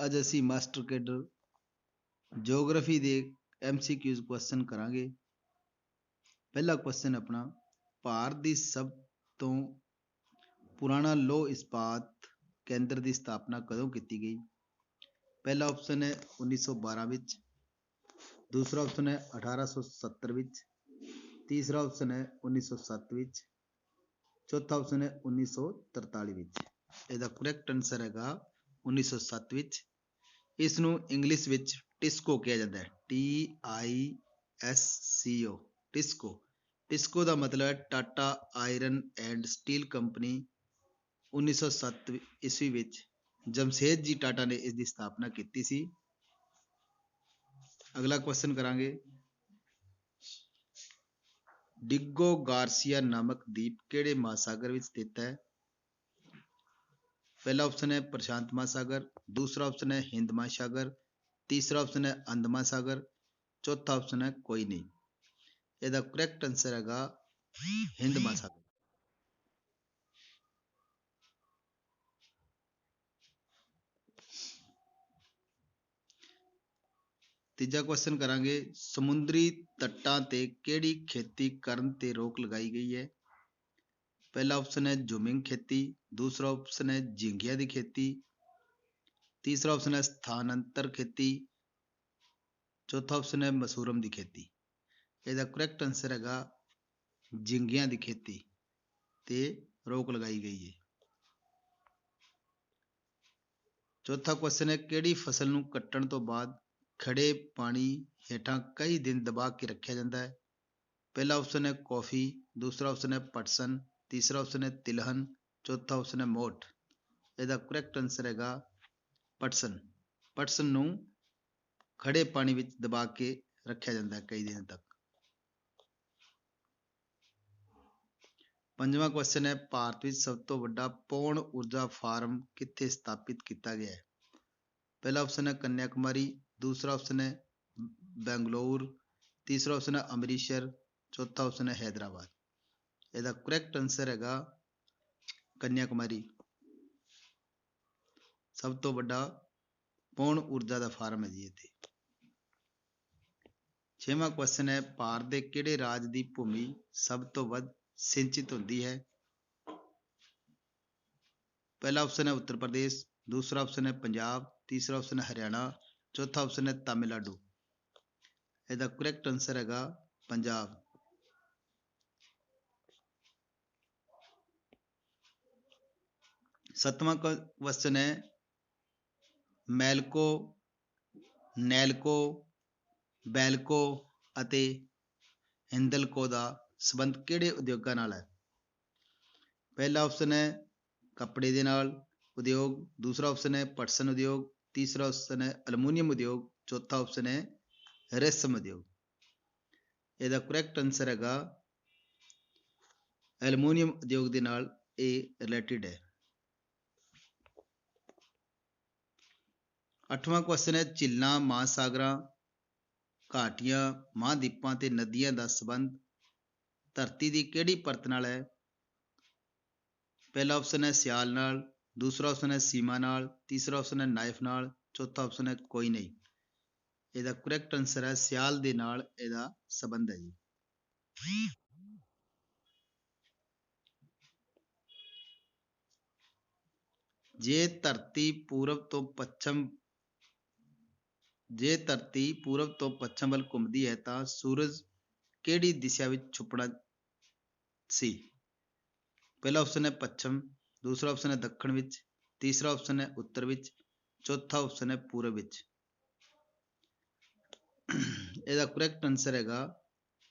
ਅੱਜ ਅਸੀਂ master cadre geography ਦੇ MCQs ਕੁਐਸਚਨ ਕਰਾਂਗੇ। ਪਹਿਲਾ ਕੁਐਸਚਨ ਆਪਣਾ, ਭਾਰਤ ਦੀ ਸਭ ਤੋਂ ਪੁਰਾਣਾ ਲੋਹ ਇਸਪਾਤ ਕੇਂਦਰ ਦੀ ਸਥਾਪਨਾ ਕਦੋਂ ਕੀਤੀ ਗਈ? ਪਹਿਲਾ ਆਪਸ਼ਨ ਹੈ 1912 ਵਿੱਚ, ਦੂਸਰਾ ਆਪਸ਼ਨ ਹੈ 1870 ਵਿੱਚ, ਤੀਸਰਾ ਆਪਸ਼ਨ ਹੈ 1907 ਵਿੱਚ, ਚੌਥਾ ਆਪਸ਼ਨ ਹੈ 1943 ਵਿੱਚ। ਇਹਦਾ ਕਰੈਕਟ ਆਨਸਰ ਹੈਗਾ 1907 ਵਿੱਚ। ਇਸ ਨੂੰ ਇੰਗਲਿਸ਼ ਵਿੱਚ ਟਿਸਕੋ ਕਿਹਾ ਜਾਂਦਾ ਹੈ, TISCO, ਟਿਸਕੋ। ਟਿਸਕੋ ਦਾ ਮਤਲਬ ਹੈ Tata iron and steel company. 1907 ਈਸਵੀ ਵਿੱਚ ਜਮਸ਼ੇਦਜੀ ਟਾਟਾ ਨੇ ਇਸ ਦੀ ਸਥਾਪਨਾ ਕੀਤੀ ਸੀ। ਅਗਲਾ ਕੁਐਸਚਨ ਕਰਾਂਗੇ, ਡਿਗੋ ਗਾਰਸੀਆ ਨਾਮਕ ਦੀਪ ਕਿਹੜੇ ਮਹਾਸਾਗਰ ਵਿੱਚ ਸਥਿਤ ਹੈ? ਪਹਿਲਾ ਆਪਸ਼ਨ ਹੈ ਪ੍ਰਸ਼ਾਂਤ ਮਹਾਸਾਗਰ, ਦੂਸਰਾ ਆਪਸ਼ਨ ਹੈ ਹਿੰਦ ਮਹਾਸਾਗਰ, ਤੀਸਰਾ ਆਪਸ਼ਨ ਹੈ ਅੰਦਮਾਨ ਸਾਗਰ, ਚੌਥਾ ਆਪਸ਼ਨ ਹੈ ਕੋਈ ਨਹੀਂ। ਇਹਦਾ ਕਰੈਕਟ ਆਨਸਰ ਹੈਗਾ ਹਿੰਦ ਮਹਾਸਾਗਰ। ਤੀਜਾ ਕੁਐਸਚਨ ਕਰਾਂਗੇ, ਸਮੁੰਦਰੀ ਤੱਟਾਂ ਤੇ ਕਿਹੜੀ ਖੇਤੀ ਕਰਨ ਤੇ ਰੋਕ ਲਗਾਈ ਗਈ ਹੈ? ਪਹਿਲਾ ਆਪਸ਼ਨ ਹੈ ਜ਼ੂਮਿੰਗ ਖੇਤੀ, ਦੂਸਰਾ ਆਪਸ਼ਨ ਹੈ ਝੀਂਗਿਆਂ ਦੀ ਖੇਤੀ, ਤੀਸਰਾ ਆਪਸ਼ਨ ਹੈ ਸਥਾਨਾਂਤਰ ਖੇਤੀ, ਚੌਥਾ ਆਪਸ਼ਨ ਹੈ ਮਸੂਰਮ ਦੀ ਖੇਤੀ। ਇਹਦਾ ਕਰੈਕਟ ਆਨਸਰ ਹੈਗਾ ਝੀਂਗਿਆਂ ਦੀ ਖੇਤੀ ਤੇ ਰੋਕ ਲਗਾਈ ਗਈ ਹੈ। ਚੌਥਾ ਕੁਐਸਚਨ ਹੈ, ਕਿਹੜੀ ਫਸਲ ਨੂੰ ਕੱਟਣ ਤੋਂ ਬਾਅਦ ਖੜੇ ਪਾਣੀ ਹੇਠਾਂ ਕਈ ਦਿਨ ਦਬਾ ਕੇ ਰੱਖਿਆ ਜਾਂਦਾ ਹੈ? ਪਹਿਲਾ ਆਪਸ਼ਨ ਹੈ ਕੌਫੀ, ਦੂਸਰਾ ਆਪਸ਼ਨ ਹੈ ਪਟਸਨ, ਤੀਸਰਾ ਆਪਸ਼ਨ ਹੈ ਤਿਲਹਨ, ਚੌਥਾ ਆਪਸ਼ਨ ਹੈ ਮੋਠ। ਇਹਦਾ ਕਰੈਕਟ ਆਨਸਰ ਹੈਗਾ ਪਟਸਨ। ਪਟਸਨ ਨੂੰ ਖੜੇ ਪਾਣੀ ਵਿੱਚ ਦਬਾ ਕੇ ਰੱਖਿਆ ਜਾਂਦਾ ਹੈ ਕਈ ਦਿਨ ਤੱਕ। ਪੰਜਵਾਂ ਕੁਐਸਚਨ ਹੈ, ਭਾਰਤ ਵਿੱਚ ਸਭ ਤੋਂ ਵੱਡਾ ਪੌਣ ਊਰਜਾ ਫਾਰਮ ਕਿੱਥੇ ਸਥਾਪਿਤ ਕੀਤਾ ਗਿਆ ਹੈ? ਪਹਿਲਾ ਆਪਸ਼ਨ ਹੈ ਕੰਨਿਆ ਕੁਮਾਰੀ, ਦੂਸਰਾ ਆਪਸ਼ਨ ਹੈ ਬੈਂਗਲੌਰ, ਤੀਸਰਾ ਆਪਸ਼ਨ ਹੈ ਅੰਮ੍ਰਿਤਸਰ, ਚੌਥਾ ਆਪਸ਼ਨ ਹੈ ਹੈਦਰਾਬਾਦ। ਇਹਦਾ ਕਰੈਕਟ ਆਨਸਰ ਹੈਗਾ ਕੰਨਿਆ ਕੁਮਾਰੀ। ਸਭ ਤੋਂ ਵੱਡਾ ਪੌਣ ਊਰਜਾ ਦਾ ਫਾਰਮ ਹੈ ਜੀ ਇੱਥੇ। ਛੇਵਾਂ ਕੁਐਸਚਨ ਹੈ, ਭਾਰਤ ਦੇ ਕਿਹੜੇ ਰਾਜ ਦੀ ਭੂਮੀ ਸਭ ਤੋਂ ਵੱਧ ਸਿੰਚਿਤ ਹੁੰਦੀ ਹੈ? ਪਹਿਲਾ ਆਪਸ਼ਨ ਹੈ ਉੱਤਰ ਪ੍ਰਦੇਸ਼, ਦੂਸਰਾ ਆਪਸ਼ਨ ਹੈ ਪੰਜਾਬ, ਤੀਸਰਾ ਆਪਸ਼ਨ ਹੈ ਹਰਿਆਣਾ, ਚੌਥਾ ਆਪਸ਼ਨ ਹੈ ਤਾਮਿਲਨਾਡੂ। ਇਹਦਾ ਕਰੈਕਟ ਆਨਸਰ ਹੈਗਾ ਪੰਜਾਬ। ਸੱਤਵਾਂ ਕੁਐਸਚਨ ਹੈ, ਮੈਲਕੋ, ਨੈਲਕੋ, ਬੈਲਕੋ ਅਤੇ ਹਿੰਦਲਕੋ ਦਾ ਸੰਬੰਧ ਕਿਹੜੇ ਉਦਯੋਗਾਂ ਨਾਲ ਹੈ? ਪਹਿਲਾ ਆਪਸ਼ਨ ਹੈ ਕੱਪੜੇ ਦੇ ਨਾਲ ਉਦਯੋਗ, ਦੂਸਰਾ ਆਪਸ਼ਨ ਹੈ ਪਟਸਨ ਉਦਯੋਗ, ਤੀਸਰਾ ਆਪਸ਼ਨ ਹੈ ਅਲਮੂਨੀਅਮ ਉਦਯੋਗ, ਚੌਥਾ ਆਪਸ਼ਨ ਹੈ ਰੇਸ਼ਮ ਉਦਯੋਗ। ਇਹਦਾ ਕਰੈਕਟ ਆਨਸਰ ਹੈਗਾ ਐਲੂਮੀਨੀਅਮ ਉਦਯੋਗ ਦੇ ਨਾਲ ਇਹ ਰਿਲੇਟਿਡ ਹੈ। ਅੱਠਵਾਂ ਕੁਐਸਚਨ ਹੈ, ਝੀਲਾਂ, ਮਹਾਸਾਗਰਾਂ, ਘਾਟੀਆਂ, ਮਹਾਂਦੀਪਾਂ ਤੇ ਨਦੀਆਂ ਦਾ ਸੰਬੰਧ ਧਰਤੀ ਦੀ ਕਿਹੜੀ ਪਰਤ ਨਾਲ ਹੈ? ਪਹਿਲਾ ਆਪਸ਼ਨ ਹੈ ਸਿਆਲ ਨਾਲ, ਦੂਸਰਾ ਆਪਸ਼ਨ ਹੈ ਸੀਮਾ ਨਾਲ, ਤੀਸਰਾ ਆਪਸ਼ਨ ਹੈ ਨਾਈਫ ਨਾਲ, ਚੌਥਾ ਆਪਸ਼ਨ ਹੈ ਕੋਈ ਨਹੀਂ। ਇਹਦਾ ਕਰੈਕਟ ਆਨਸਰ ਹੈ ਸਿਆਲ ਦੇ ਨਾਲ ਇਹਦਾ ਸੰਬੰਧ ਹੈ ਜੀ। ਜੇ ਧਰਤੀ ਪੂਰਬ ਤੋਂ ਪੱਛਮ ਵੱਲ ਘੁੰਮਦੀ ਹੈ ਤਾਂ ਸੂਰਜ ਕਿਹੜੀ ਦਿਸ਼ਾ ਵਿੱਚ ਛੁਪਣਾ ਸੀ? ਪਹਿਲਾ ਆਪਸ਼ਨ ਹੈ ਪੱਛਮ, ਦੂਸਰਾ ਆਪਸ਼ਨ ਹੈ ਦੱਖਣ ਵਿੱਚ, ਤੀਸਰਾ ਆਪਸ਼ਨ ਹੈ ਉੱਤਰ ਵਿੱਚ, ਚੌਥਾ ਆਪਸ਼ਨ ਹੈ ਪੂਰਬ ਵਿੱਚ। ਇਹਦਾ ਕਰੈਕਟ ਆਨਸਰ ਹੈਗਾ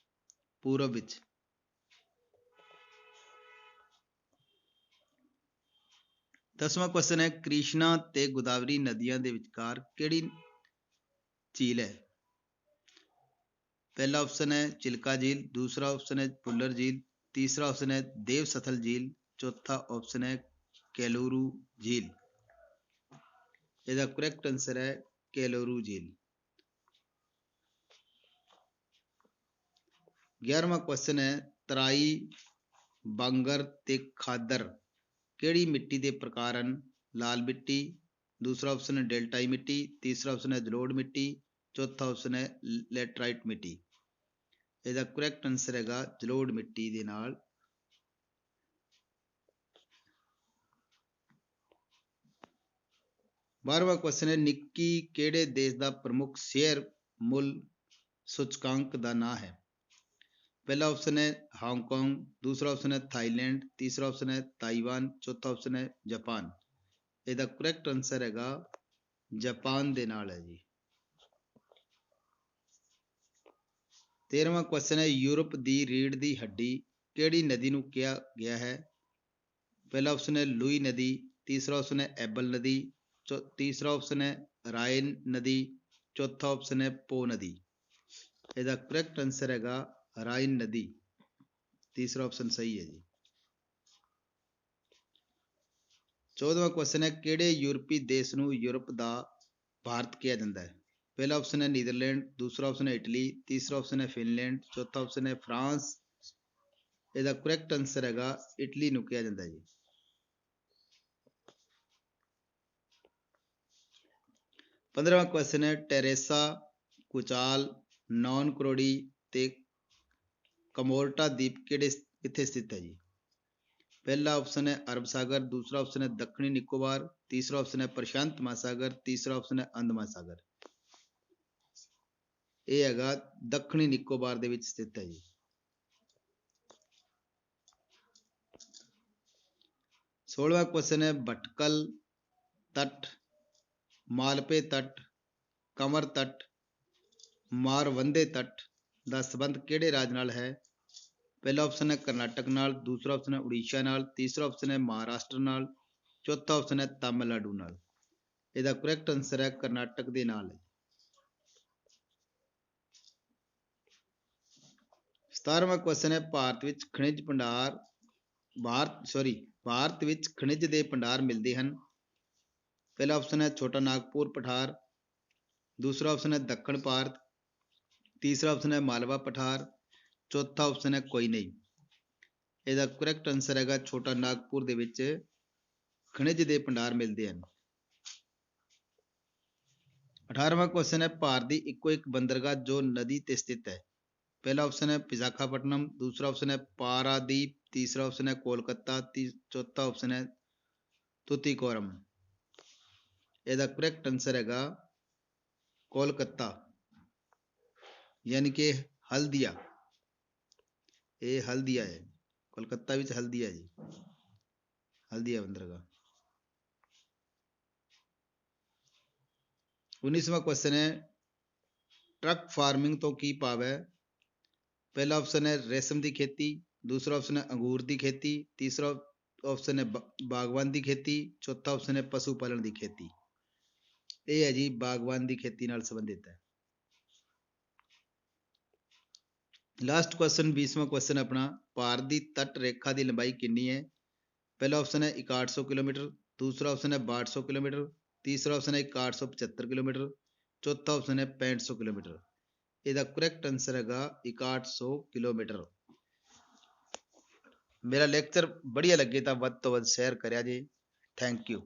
ਪੂਰਬ ਵਿੱਚ। ਦਸਵਾਂ ਕੁਐਸਚਨ ਹੈ, ਕ੍ਰਿਸ਼ਨਾ ਤੇ ਗੋਦਾਵਰੀ ਨਦੀਆਂ ਦੇ ਵਿਚਕਾਰ ਕਿਹੜੀ ਝੀਲ ਹੈ? ਪਹਿਲਾ ਆਪਸ਼ਨ ਹੈ ਚਿਲਕਾ ਝੀਲ, ਦੂਸਰਾ ਆਪਸ਼ਨ ਹੈ ਭੁੱਲਰ ਝੀਲ, ਤੀਸਰਾ ਆਪਸ਼ਨ ਹੈ ਦੇਵ ਸਥਲ ਝੀਲ, ਚੌਥਾ ਆਪਸ਼ਨ ਹੈ ਕੇਲੂਰੂ ਝੀਲ। ਇਹਦਾ ਕਰੈਕਟ ਆਨਸਰ ਹੈ ਕੇਲੂਰੂ ਝੀਲ। 11ਵਾਂ ਕੁਐਸਚਨ ਹੈ, ਤਰਾਈ, ਬਾਂਗਰ ਤੇ ਖਾਦਰ ਕਿਹੜੀ ਮਿੱਟੀ ਦੇ ਪ੍ਰਕਾਰ ਹਨ? ਲਾਲ ਮਿੱਟੀ, दूसरा ऑप्शन है डेल्टाई मिट्टी, तीसरा ऑप्शन है जलोढ़ मिट्टी, चौथा ऑप्शन है लेटराइट मिट्टी। ਇਹਦਾ ਕਰੈਕਟ ਆਨਸਰ ਹੈਗਾ ਜਲੋੜ ਮਿੱਟੀ ਦੇ ਨਾਲ। 12ਵਾਂ ਕੁਐਸਚਨ ਹੈ ਨਿੱਕੀ ਕਿਹੜੇ ਦੇਸ਼ ਦਾ ਪ੍ਰਮੁੱਖ ਸ਼ੇਅਰ ਮੁੱਲ ਸੂਚਕਾਂਕ ਦਾ ਨਾਂ ਹੈ? ਪਹਿਲਾ ਆਪਸ਼ਨ ਹੈ ਹਾਂਗਕਾਂਗ, ਦੂਸਰਾ ਆਪਸ਼ਨ ਹੈ ਥਾਈਲੈਂਡ, ਤੀਸਰਾ ਆਪਸ਼ਨ ਹੈ ਤਾਈਵਾਨ, ਚੌਥਾ ਆਪਸ਼ਨ ਹੈ ਜਾਪਾਨ। ਇਹਦਾ ਕਰੈਕਟ ਆਨਸਰ ਹੈਗਾ ਜਾਪਾਨ ਦੇ ਨਾਲ ਹੈ ਜੀ। 13ਵਾਂ ਕੁਐਸਚਨ ਹੈ ਯੂਰਪ ਦੀ ਰੀੜ੍ਹ ਦੀ ਹੱਡੀ ਕਿਹੜੀ ਨਦੀ ਨੂੰ ਕਿਹਾ ਗਿਆ ਹੈ? ਪਹਿਲਾ ਆਪਸ਼ਨ ਹੈ ਲੂਈ ਨਦੀ, ਤੀਸਰਾ ਆਪਸ਼ਨ ਹੈ ਐਬਲ ਨਦੀ, ਤੀਸਰਾ ਆਪਸ਼ਨ ਹੈ ਰਾਇਨ ਨਦੀ, ਚੌਥਾ ਆਪਸ਼ਨ ਹੈ ਪੋ ਨਦੀ। ਇਹਦਾ ਕਰੈਕਟ ਆਨਸਰ ਹੈਗਾ ਰਾਇਨ ਨਦੀ, ਤੀਸਰਾ ਆਪਸ਼ਨ ਸਹੀ ਹੈ ਜੀ। 14ਵਾਂ ਕੁਐਸਚਨ ਹੈ ਕਿਹੜੇ ਯੂਰਪੀ ਦੇਸ਼ ਨੂੰ ਯੂਰਪ ਦਾ ਭਾਰਤ ਕਿਹਾ ਜਾਂਦਾ ਹੈ? ਪਹਿਲਾ ਆਪਸ਼ਨ ਹੈ ਨੀਦਰਲੈਂਡ, ਦੂਸਰਾ ਆਪਸ਼ਨ ਹੈ ਇਟਲੀ, ਤੀਸਰਾ ਆਪਸ਼ਨ ਹੈ ਫਿਨਲੈਂਡ, ਚੌਥਾ ਆਪਸ਼ਨ ਹੈ ਫਰਾਂਸ। ਇਹਦਾ ਕਰੈਕਟ ਆਨਸਰ ਹੈਗਾ ਇਟਲੀ ਨੂੰ ਕਿਹਾ ਜਾਂਦਾ ਜੀ। 15ਵਾਂ ਕੁਐਸਚਨ ਹੈ ਟੈਰੇਸਾ, ਕੁਚਾਲ, ਨੌਨ ਕਰੋੜੀ ਤੇ ਕਮੋਰਟਾ ਦੀਪ ਕਿੱਥੇ ਸਥਿਤ ਹੈ ਜੀ? ਪਹਿਲਾ ਆਪਸ਼ਨ ਹੈ ਅਰਬ ਸਾਗਰ, ਦੂਸਰਾ ਆਪਸ਼ਨ ਹੈ ਦੱਖਣੀ ਨਿਕੋਬਾਰ, ਤੀਸਰਾ ਆਪਸ਼ਨ ਹੈ ਪ੍ਰਸ਼ਾਂਤ ਮਹਾਸਾਗਰ, ਤੀਸਰਾ ਆਪਸ਼ਨ ਹੈ ਅੰਦਮਾਨ ਸਾਗਰ। ਇਹ ਹੈਗਾ ਦੱਖਣੀ ਨਿਕੋਬਾਰ ਦੇ ਵਿੱਚ ਸਥਿਤ ਹੈ ਜੀ। 16ਵਾਂ ਕੁਐਸਚਨ ਹੈ ਭਟਕਲ ਤੱਟ, ਮਾਲਪੇ ਤੱਟ, ਕੰਵਰ ਤੱਟ, ਮਾਰਵੰਦੇ ਤੱਟ ਦਾ ਸੰਬੰਧ ਕਿਹੜੇ ਰਾਜ ਨਾਲ ਹੈ? ਪਹਿਲਾ ਆਪਸ਼ਨ ਹੈ ਕਰਨਾਟਕ ਨਾਲ, ਦੂਸਰਾ ਆਪਸ਼ਨ ਹੈ ਉੜੀਸਾ ਨਾਲ, ਤੀਸਰਾ ਆਪਸ਼ਨ ਹੈ ਮਹਾਰਾਸ਼ਟਰ ਨਾਲ, ਚੌਥਾ ਆਪਸ਼ਨ ਹੈ ਤਾਮਿਲਨਾਡੂ ਨਾਲ। ਇਹਦਾ ਕਰੈਕਟ ਆਨਸਰ ਹੈ ਕਰਨਾਟਕ ਦੇ ਨਾਲ ਹੈ। 17ਵਾਂ ਕੁਐਸਚਨ ਹੈ ਭਾਰਤ ਵਿੱਚ ਖਣਿਜ ਭੰਡਾਰ ਭਾਰਤ ਵਿੱਚ ਖਣਿਜ ਦੇ ਭੰਡਾਰ ਮਿਲਦੇ ਹਨ। ਪਹਿਲਾ ਆਪਸ਼ਨ ਹੈ ਛੋਟਾ ਨਾਗਪੁਰ ਪਠਾਰ, ਦੂਸਰਾ ਆਪਸ਼ਨ ਹੈ ਦੱਖਣ ਭਾਰਤ, ਤੀਸਰਾ ਆਪਸ਼ਨ ਹੈ ਮਾਲਵਾ ਪਠਾਰ, ਚੌਥਾ ਆਪਸ਼ਨ ਹੈ ਕੋਈਨਈ। ਇਹਦਾ ਕਰੈਕਟ ਆਨਸਰ ਹੈਗਾ ਛੋਟਾ ਨਾਗਪੁਰ ਦੇ ਵਿੱਚ ਖਣਿਜ ਦੇ ਭੰਡਾਰ ਮਿਲਦੇ ਹਨ। 18ਵਾਂ ਕੁਐਸਚਨ ਹੈ ਭਾਰਤ ਦੀ ਇੱਕੋ ਇੱਕ ਬੰਦਰਗਾਹ ਜੋ ਨਦੀ ਤੇ ਸਥਿਤ ਹੈ। ਪਹਿਲਾ ਆਪਸ਼ਨ ਹੈ ਵਿਸ਼ਾਖਾਪਟਨਮ, ਦੂਸਰਾ ਆਪਸ਼ਨ ਹੈ ਪਾਰਾਦੀਪ, ਤੀਸਰਾ ਆਪਸ਼ਨ ਹੈ ਕੋਲਕਾਤਾ, ਚੌਥਾ ਆਪਸ਼ਨ ਹੈ ਤੁਤੀਕੋਰਮ। ਇਹਦਾ ਕਰੈਕਟ ਆਨਸਰ ਹੈਗਾ ਕੋਲਕਾਤਾ, ਯਾਨੀ ਕਿ ਹਲਦੀਆ। ਇਹ ਹਲਦੀਆ ਹੈ, ਕੋਲਕਾਤਾ ਵਿੱਚ ਹਲਦੀਆ ਜੀ, ਹਲਦੀਆ ਬੰਦਰਗਾਹ। 19ਵਾਂ ਕੁਐਸਚਨ ਹੈ ਟਰੱਕ ਫਾਰਮਿੰਗ ਤੋਂ ਕੀ ਭਾਵ ਹੈ? ਪਹਿਲਾ ਆਪਸ਼ਨ ਹੈ ਰੇਸ਼ਮ ਦੀ ਖੇਤੀ, ਦੂਸਰਾ ਆਪਸ਼ਨ ਹੈ ਅੰਗੂਰ ਦੀ ਖੇਤੀ, ਤੀਸਰਾ ਆਪਸ਼ਨ ਹੈ ਬਾਗਵਾਨ ਦੀ ਖੇਤੀ, ਚੌਥਾ ਆਪਸ਼ਨ ਹੈ ਪਸ਼ੂ ਪਾਲਣ ਦੀ ਖੇਤੀ। ਇਹ ਹੈ ਜੀ ਬਾਗਵਾਨ ਦੀ ਖੇਤੀ ਨਾਲ ਸੰਬੰਧਿਤ ਹੈ। ਲਾਸਟ ਕੁਐਸਚਨ 20ਵਾਂ ਕੁਐਸਚਨ ਆਪਣਾ ਭਾਰਤ ਦੀ ਤੱਟ ਰੇਖਾ ਦੀ ਲੰਬਾਈ ਕਿੰਨੀ ਹੈ? ਪਹਿਲਾ ਆਪਸ਼ਨ ਹੈ 6100 ਕਿਲੋਮੀਟਰ, ਦੂਸਰਾ ਆਪਸ਼ਨ ਹੈ 6200 ਕਿਲੋਮੀਟਰ, ਤੀਸਰਾ ਆਪਸ਼ਨ ਹੈ 6175 ਕਿਲੋਮੀਟਰ, ਚੌਥਾ ਆਪਸ਼ਨ ਹੈ 6500 ਕਿਲੋਮੀਟਰ। ਇਹਦਾ ਕਰੈਕਟ ਆਨਸਰ ਹੈਗਾ 6100 ਕਿਲੋਮੀਟਰ। ਮੇਰਾ ਲੈਕਚਰ ਵਧੀਆ ਲੱਗੇ ਤਾਂ ਵੱਧ ਤੋਂ ਵੱਧ ਸ਼ੇਅਰ ਕਰਿਆ ਜੀ। Thank you.